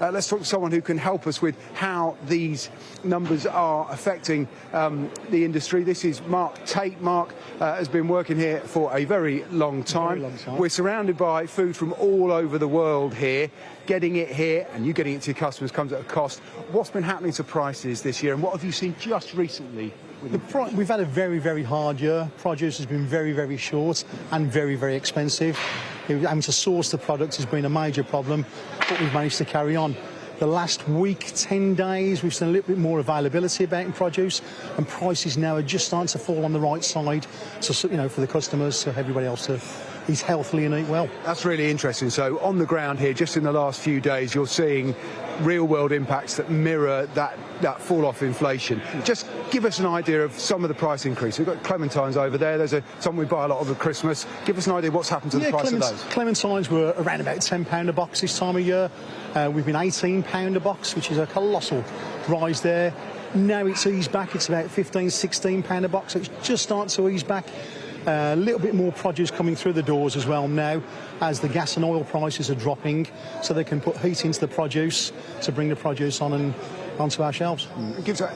Let's talk to someone who can help us with how these numbers are affecting the industry. This is Mark Tate. Mark has been working here for a very long time. We're surrounded by food from all over the world here. Getting it here and you getting it to your customers comes at a cost. What's been happening to prices this year, and what have you seen just recently? We've had a very, very hard year. Produce has been very, very short and very, very expensive. Having to source the product has been a major problem, but we've managed to carry on. The last week, 10 days, we've seen a little bit more availability about in produce, and prices now are just starting to fall on the right side, so, you know, for the customers, so everybody else to eat healthily and eat well. That's really interesting. So on the ground here, just in the last few days, you're seeing real-world impacts that mirror that fall-off inflation. Just give us an idea of some of the price increase. We've got clementines over there. There's something we buy a lot of at Christmas. Give us an idea what's happened to the price of those. Clementines were around about £10 a box this time of year. We've been £18 a box, which is a colossal rise there. Now it's eased back. It's about £15, £16 a box, so it's just starting to ease back. A little bit more produce coming through the doors as well now, as the gas and oil prices are dropping, so they can put heat into the produce to bring the produce on and onto our shelves.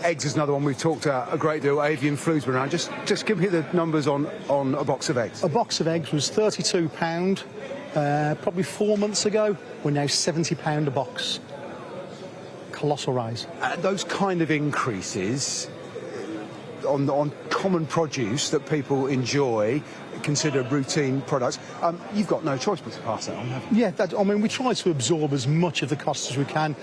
Eggs is another one we've talked about a great deal. Avian flu's been around. Just give me the numbers on a box of eggs. A box of eggs was £32 probably 4 months ago. We're now £70 a box. Colossal rise. Those kind of increases on common produce that people enjoy, consider routine products, you've got no choice but to pass that on, haven't you? Yeah, we try to absorb as much of the costs as we can.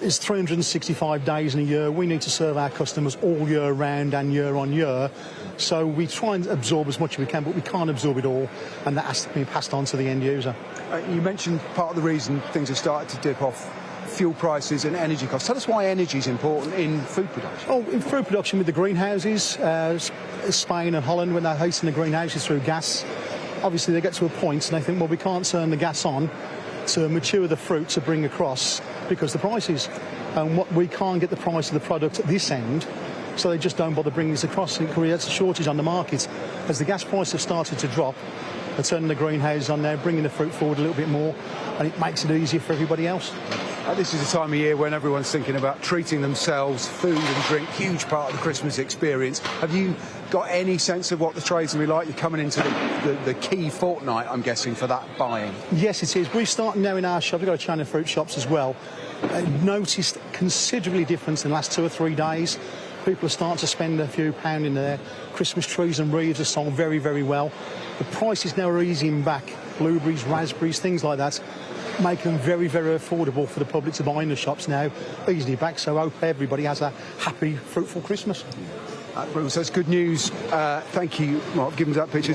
It's 365 days in a year. We need to serve our customers all year round and year on year. So we try and absorb as much as we can, but we can't absorb it all, and that has to be passed on to the end user. You mentioned part of the reason things have started to dip off fuel prices and energy costs. Tell us why energy is important in food production. Oh, in food production with the greenhouses, Spain and Holland, when they're heating the greenhouses through gas, obviously they get to a point and they think, well, we can't turn the gas on to mature the fruit to bring across because the prices, and we can't get the price of the product at this end, so they just don't bother bringing this across, and it creates a shortage on the market. As the gas prices have started to drop, they're turning the greenhouses on there, bringing the fruit forward a little bit more, and it makes it easier for everybody else. This is the time of year when everyone's thinking about treating themselves, food and drink, huge part of the Christmas experience. Have you got any sense of what the trade's going to be like? You're coming into the key fortnight, I'm guessing, for that buying. Yes, it is. We're starting now in our shop. We've got a chain of fruit shops as well. Noticed considerably difference in the last 2 or 3 days. People are starting to spend a few pound in there. Christmas trees and wreaths are sold very, very well. The prices now are easing back. Blueberries, raspberries, things like that, make them very, very affordable for the public to buy in the shops now, easily back. So I hope everybody has a happy, fruitful Christmas. So it's good news. Thank you, Mark, for giving us that picture.